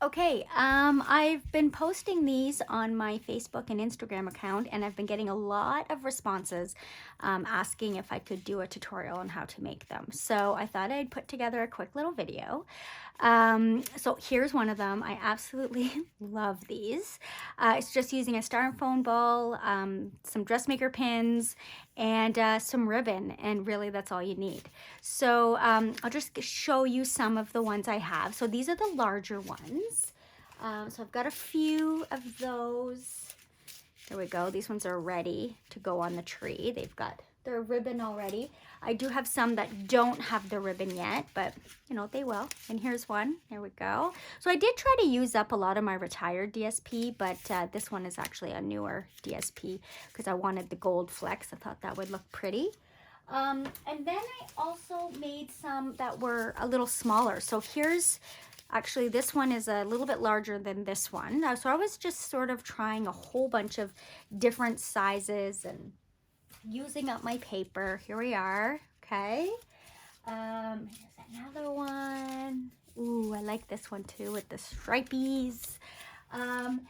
Okay, I've been posting these on my Facebook and Instagram account, and I've been getting a lot of responses asking if I could do a tutorial on how to make them. So I thought I'd put together a quick little video. So here's one of them. I absolutely love these. It's just using a styrofoam ball, some dressmaker pins, and some ribbon, and really that's all you need. So I'll just show you some of the ones I have. So these are the larger ones. So I've got a few of those. There we go. These ones are ready to go on the tree. They've got their ribbon already. I do have some that don't have the ribbon yet, but you know, they will. And here's one. There we go. So I did try to use up a lot of my retired DSP, but this one is actually a newer DSP because I wanted the gold flecks. I thought that would look pretty. And then I also made some that were a little smaller. So here's actually, this one is a little bit larger than this one. So I was just sort of trying a whole bunch of different sizes and using up my paper. Here we are. Okay. Here's another one. Ooh, I like this one too with the stripies. And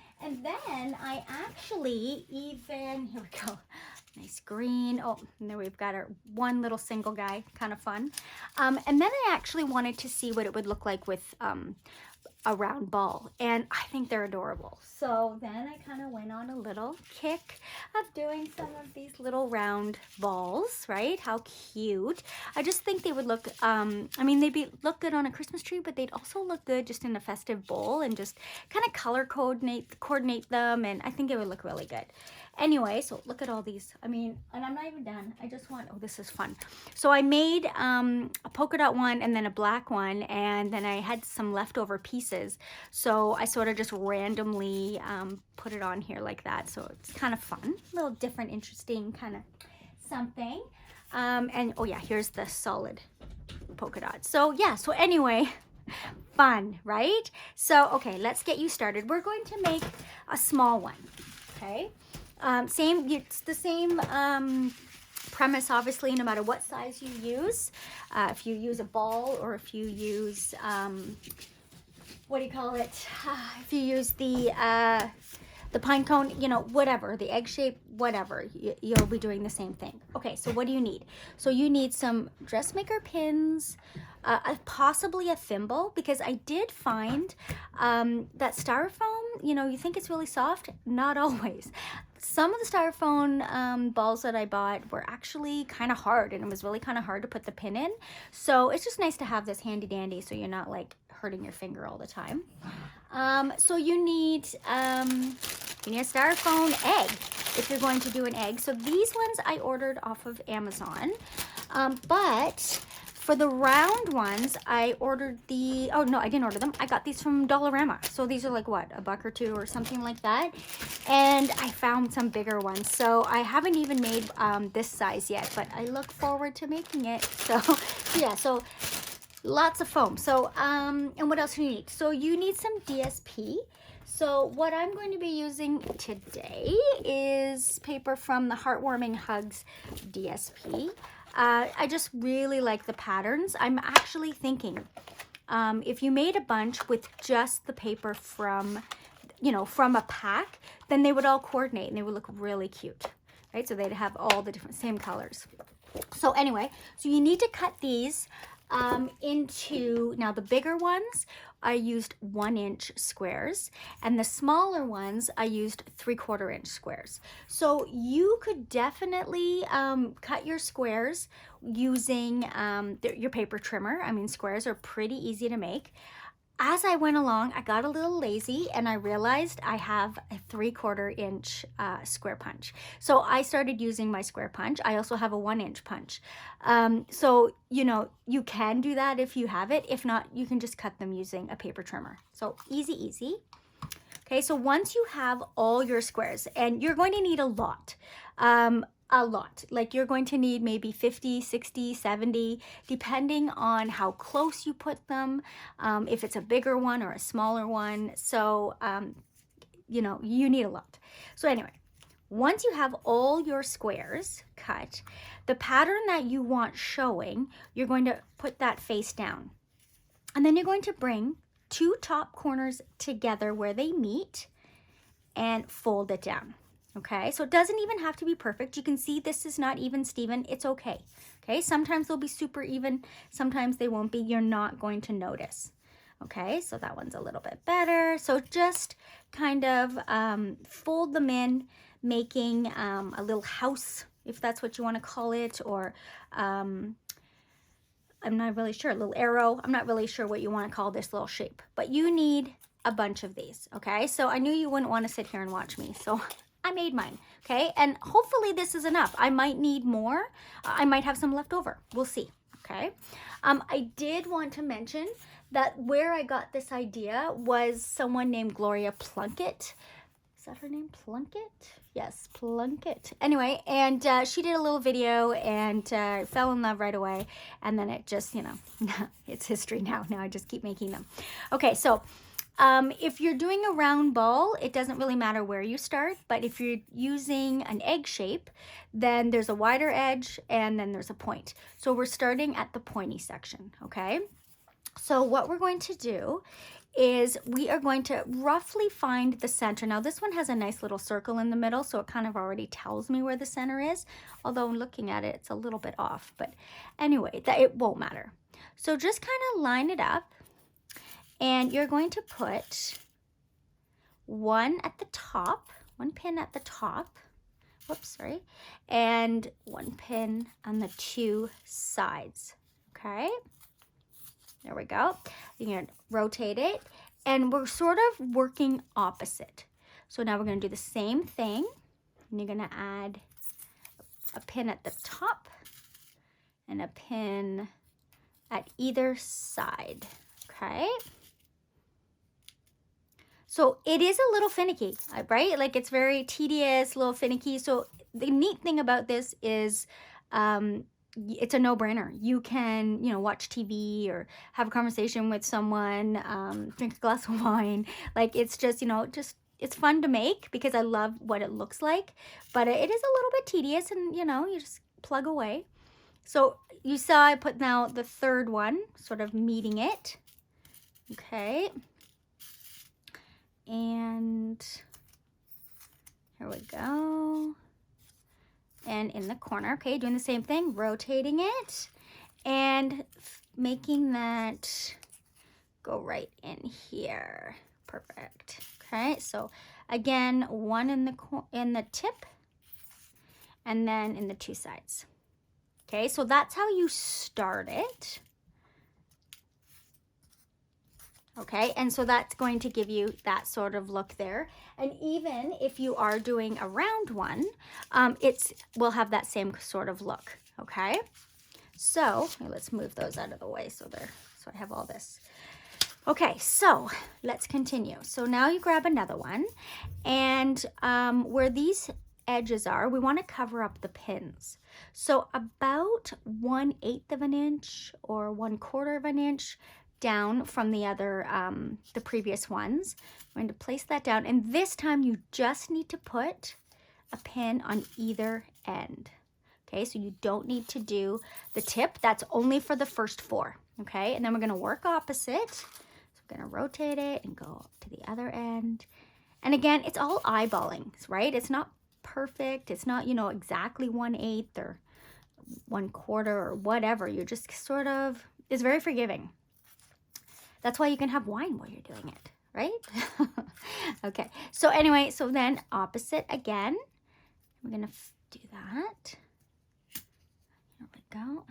then I actually even, here we go, nice green. Oh, and there we've got our one little single guy, kind of fun. And then I actually wanted to see what it would look like with a round ball, and I think they're adorable. So then I kind of went on a little kick of doing some of these little round balls, right? How cute. I just think they would look, I mean, look good on a Christmas tree, but they'd also look good just in a festive bowl and just kind of color coordinate them, and I think it would look really good. Anyway, so look at all these. I mean, and I'm not even done. I just want, oh, this is fun. So I made a polka dot one and then a black one, and then I had some leftover pieces. So I sort of just randomly put it on here like that. So it's kind of fun, a little different, interesting kind of something. And oh yeah, here's the solid polka dot. So yeah, so anyway, fun, right? So, okay, let's get you started. We're going to make a small one, okay? It's the same premise, obviously, no matter what size you use. If you use a ball or if you use, what do you call it? If you use the pine cone, you know, whatever, the egg shape, whatever, you'll be doing the same thing. Okay, so what do you need? So you need some dressmaker pins, possibly a thimble, because I did find that styrofoam, you know, you think it's really soft, not always. Some of the styrofoam balls that I bought were actually kind of hard, and it was really kind of hard to put the pin in. So it's just nice to have this handy dandy so you're not like hurting your finger all the time. So you need a styrofoam egg if you're going to do an egg. So these ones I ordered off of Amazon, but for the round ones, I ordered oh no, I didn't order them. I got these from Dollarama. So these are like what, $1 or $2 or something like that. And I found some bigger ones. So I haven't even made this size yet, but I look forward to making it. So yeah, so lots of foam. So, and what else do you need? So you need some DSP. So what I'm going to be using today is paper from the Heartwarming Hugs DSP. I just really like the patterns. I'm actually thinking if you made a bunch with just the paper from, you know, from a pack, then they would all coordinate and they would look really cute, right? So they'd have all the different same colors. So anyway, so you need to cut these into, now the bigger ones, I used 1-inch squares, and the smaller ones I used 3/4 inch squares. So you could definitely cut your squares using your paper trimmer. I mean, squares are pretty easy to make. As I went along, I got a little lazy and I realized I have a 3/4 inch square punch. So I started using my square punch. I also have a 1-inch punch. So, you know, you can do that if you have it. If not, you can just cut them using a paper trimmer. So easy, easy. Okay, so once you have all your squares, and you're going to need a lot, like you're going to need maybe 50, 60, 70, depending on how close you put them, if it's a bigger one or a smaller one. So, you know, you need a lot. So anyway, once you have all your squares cut, the pattern that you want showing, you're going to put that face down. And then you're going to bring two top corners together where they meet and fold it down. Okay, so it doesn't even have to be perfect. You can see this is not even Steven. It's okay. Okay, sometimes they'll be super even, sometimes they won't be. You're not going to notice. Okay, so that one's a little bit better. So just kind of fold them in, making a little house, if that's what you want to call it, or I'm not really sure, a little arrow. I'm not really sure what you want to call this little shape, but you need a bunch of these, okay? So I knew you wouldn't want to sit here and watch me, so I made mine, okay? And hopefully this is enough. I might need more. I might have some left over. We'll see, okay? I did want to mention that where I got this idea was someone named Gloria Plunkett. Is that her name? Plunkett? Yes, Plunkett. Anyway, and she did a little video and fell in love right away. And then it just, you know, it's history now. Now I just keep making them. Okay, so if you're doing a round ball, it doesn't really matter where you start. But if you're using an egg shape, then there's a wider edge and then there's a point. So we're starting at the pointy section, okay? So what we're going to do is we are going to roughly find the center. Now this one has a nice little circle in the middle, so it kind of already tells me where the center is, although looking at it, it's a little bit off, but anyway, that it won't matter. So just kind of line it up, and you're going to put one at the top, one pin at the top, whoops, sorry, and one pin on the two sides, okay? There we go. You're going to rotate it, and we're sort of working opposite. So now we're going to do the same thing, and you're going to add a pin at the top and a pin at either side, okay? So it is a little finicky, right? Like it's very tedious, a little finicky. So the neat thing about this is it's a no-brainer. You can, you know, watch TV or have a conversation with someone, drink a glass of wine. Like it's just, you know, just it's fun to make because I love what it looks like, but it is a little bit tedious, and you know, you just plug away. So you saw I put now the third one, sort of meeting it. Okay. And here we go. And in the corner, okay, doing the same thing, rotating it and making that go right in here. Perfect. Okay, so again, one in the tip and then in the two sides. Okay, so that's how you start it. Okay, and so that's going to give you that sort of look there. And even if you are doing a round one, will have that same sort of look, okay? So let's move those out of the way so I have all this. Okay, so let's continue. So now you grab another one, and where these edges are, we want to cover up the pins. So about 1/8 of an inch or 1/4 of an inch down from the other, the previous ones. I'm going to place that down, and this time you just need to put a pin on either end. Okay, so you don't need to do the tip. That's only for the first 4. Okay, and then we're going to work opposite. So I'm going to rotate it and go to the other end. And again, it's all eyeballing, right? It's not perfect. It's not, you know, exactly 1/8 or 1/4 or whatever. You're just sort of, it's very forgiving. That's why you can have wine while you're doing it, right? Okay, so anyway, so then opposite again. We're gonna do that. Here we go.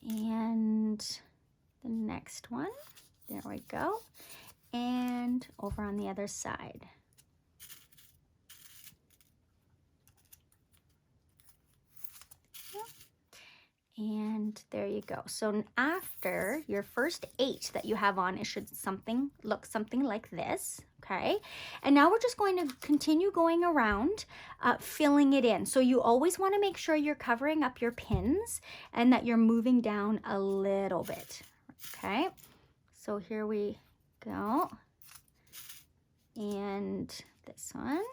And the next one, there we go. And over on the other side. And there you go. So after your first 8 that you have on, it should look something like this, okay? And now we're just going to continue going around, filling it in. So you always want to make sure you're covering up your pins and that you're moving down a little bit, okay? So here we go. And this one,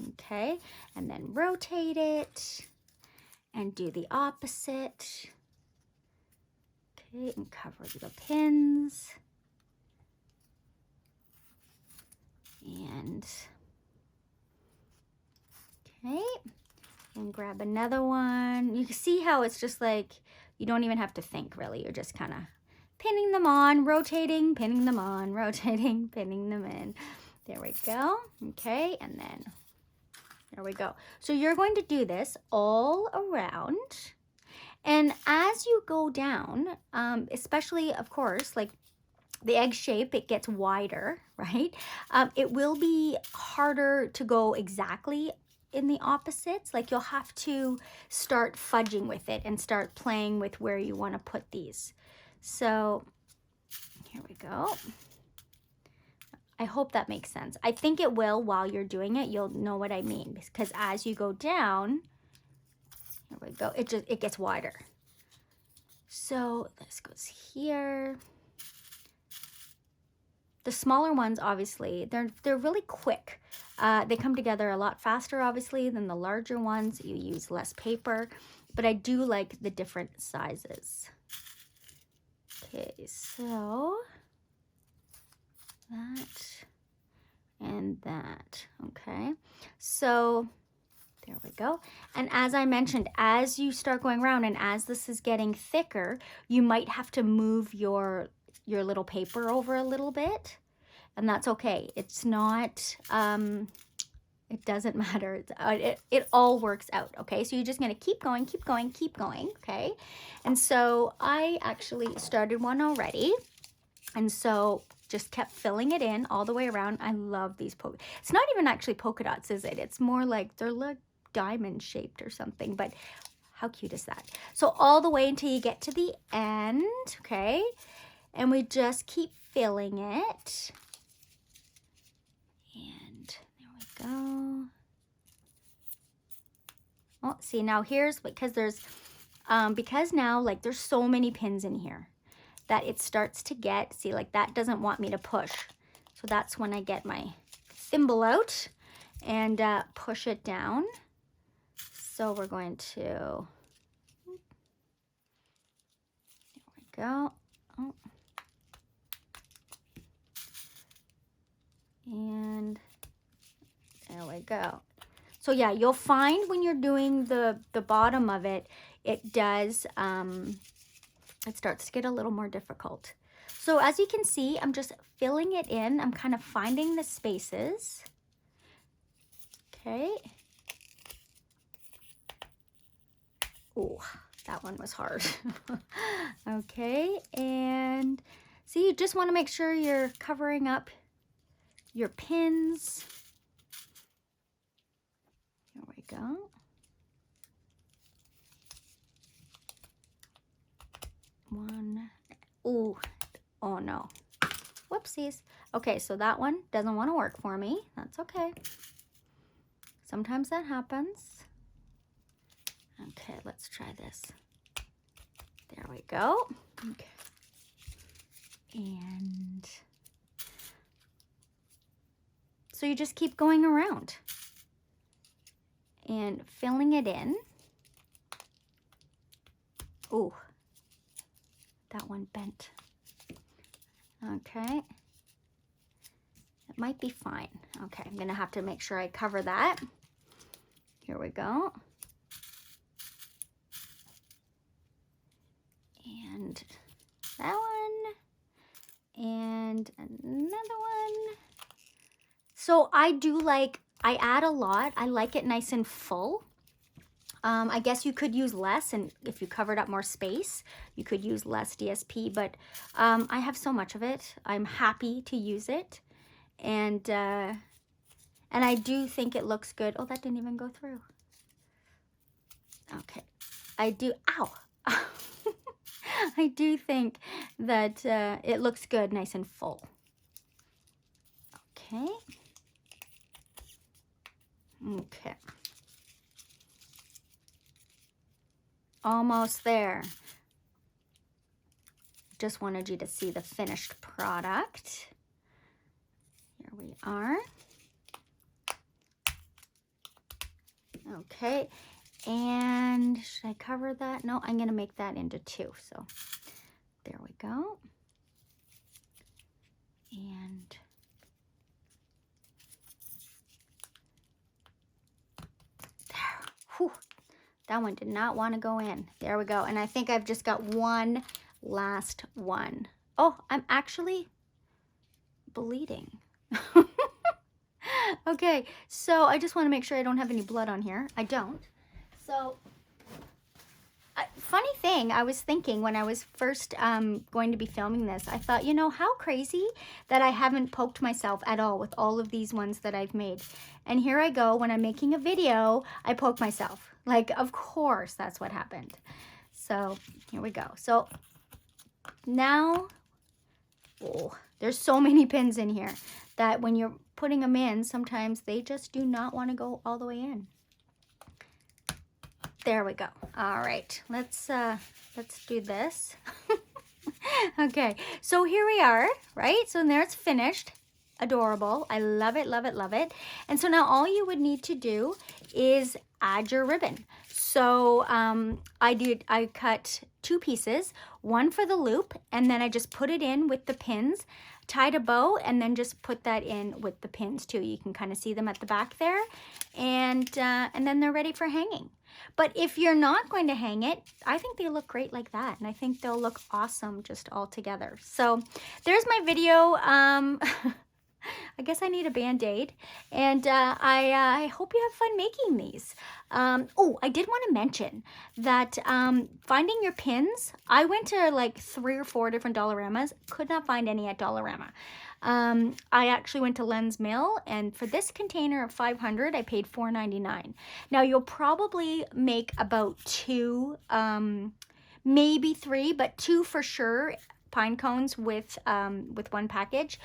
okay? And then rotate it. And do the opposite. Okay, and cover the pins. And okay, and grab another one. You can see how it's just like, you don't even have to think really. You're just kind of pinning them on, rotating, pinning them on, rotating, pinning them in. There we go. Okay, and then there we go. So you're going to do this all around. And as you go down, especially, of course, like the egg shape, it gets wider, right? It will be harder to go exactly in the opposites. Like you'll have to start fudging with it and start playing with where you want to put these. So here we go. I hope that makes sense. I think it will. While you're doing it, you'll know what I mean, because as you go down, here we go, it gets wider. So this goes here. The smaller ones, obviously, they're really quick. They come together a lot faster, obviously, than the larger ones. You use less paper, but I do like the different sizes. Okay, so that and that. Okay, so there we go. And as I mentioned, as you start going around and as this is getting thicker, you might have to move your little paper over a little bit, and that's okay. It's not, it doesn't matter. It all works out, okay? So you're just gonna keep going, keep going, keep going, okay? And so I actually started one already, and so just kept filling it in all the way around. I love these it's not even actually polka dots, is it? It's more like, they're like diamond shaped or something, but how cute is that? So all the way until you get to the end, okay? And we just keep filling it. And there we go. Oh, see, now here's, because there's, because now, like, there's so many pins in here that it starts to get, see, like, that doesn't want me to push. So that's when I get my thimble out and push it down. So we're going to, there we go. Oh. And there we go. So yeah, you'll find when you're doing the bottom of it, it does, it starts to get a little more difficult. So as you can see, I'm just filling it in. I'm kind of finding the spaces. Okay. Oh, that one was hard. Okay, and see, you just want to make sure you're covering up your pins. Here we go. One. Ooh. Oh no. Whoopsies. Okay, so that one doesn't want to work for me. That's okay. Sometimes that happens. Okay, let's try this. There we go. Okay. And so you just keep going around and filling it in. Ooh, that one bent. Okay. It might be fine. Okay, I'm gonna have to make sure I cover that. Here we go. And that one. And another one. So I do like, I add a lot. I like it nice and full. I guess you could use less, and if you covered up more space, you could use less DSP, but I have so much of it. I'm happy to use it. And I do think it looks good. Oh, that didn't even go through. Okay. I do, ow. I do think that it looks good, nice and full. Okay. Okay. Almost there. Just wanted you to see the finished product. Here we are. Okay. And should I cover that? No, I'm going to make that into two. So There we go. And there. Whew. That one did not want to go in. There we go. And I think I've just got one last one. Oh, I'm actually bleeding. Okay, so I just want to make sure I don't have any blood on here. I don't. So, funny thing, I was thinking when I was first going to be filming this, I thought, you know, how crazy that I haven't poked myself at all with all of these ones that I've made. And here I go, when I'm making a video, I poke myself. Like, of course, that's what happened. So, here we go. So, now, oh, there's so many pins in here that when you're putting them in, sometimes they just do not want to go all the way in. There we go. All right, let's do this. Okay, so here we are, right? So there it's finished. Adorable. I love it, love it, love it. And so now all you would need to do is add your ribbon. So I cut 2 pieces, one for the loop, and then I just put it in with the pins, tied a bow, and then just put that in with the pins too. You can kind of see them at the back there, and then they're ready for hanging. But if you're not going to hang it, I think they look great like that, and I think they'll look awesome just all together. So there's my video. I guess I need a Band-Aid, and I hope you have fun making these. Oh, I did want to mention that finding your pins, I went to like 3 or 4 different Dollaramas, could not find any at Dollarama. I actually went to Lens Mill, and for this container of 500, I paid $4.99. Now, you'll probably make about 2, maybe 3, but 2 for sure, pine cones with one package.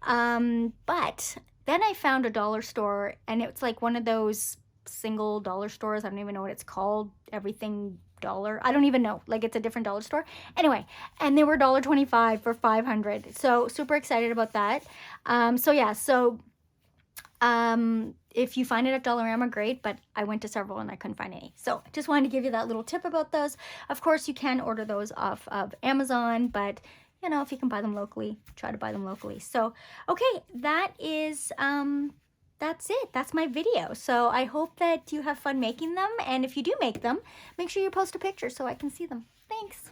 But then I found a dollar store, and it's like one of those single dollar stores. I don't even know what it's called. Everything dollar. I don't even know. Like, it's a different dollar store. Anyway, and they were $1.25 for 500. So super excited about that. So yeah, so if you find it at Dollarama, great, but I went to several and I couldn't find any. So I just wanted to give you that little tip about those. Of course, you can order those off of Amazon, but you know, if you can buy them locally, try to buy them locally. So, okay, that is, that's it. That's my video. So I hope that you have fun making them. And if you do make them, make sure you post a picture so I can see them. Thanks.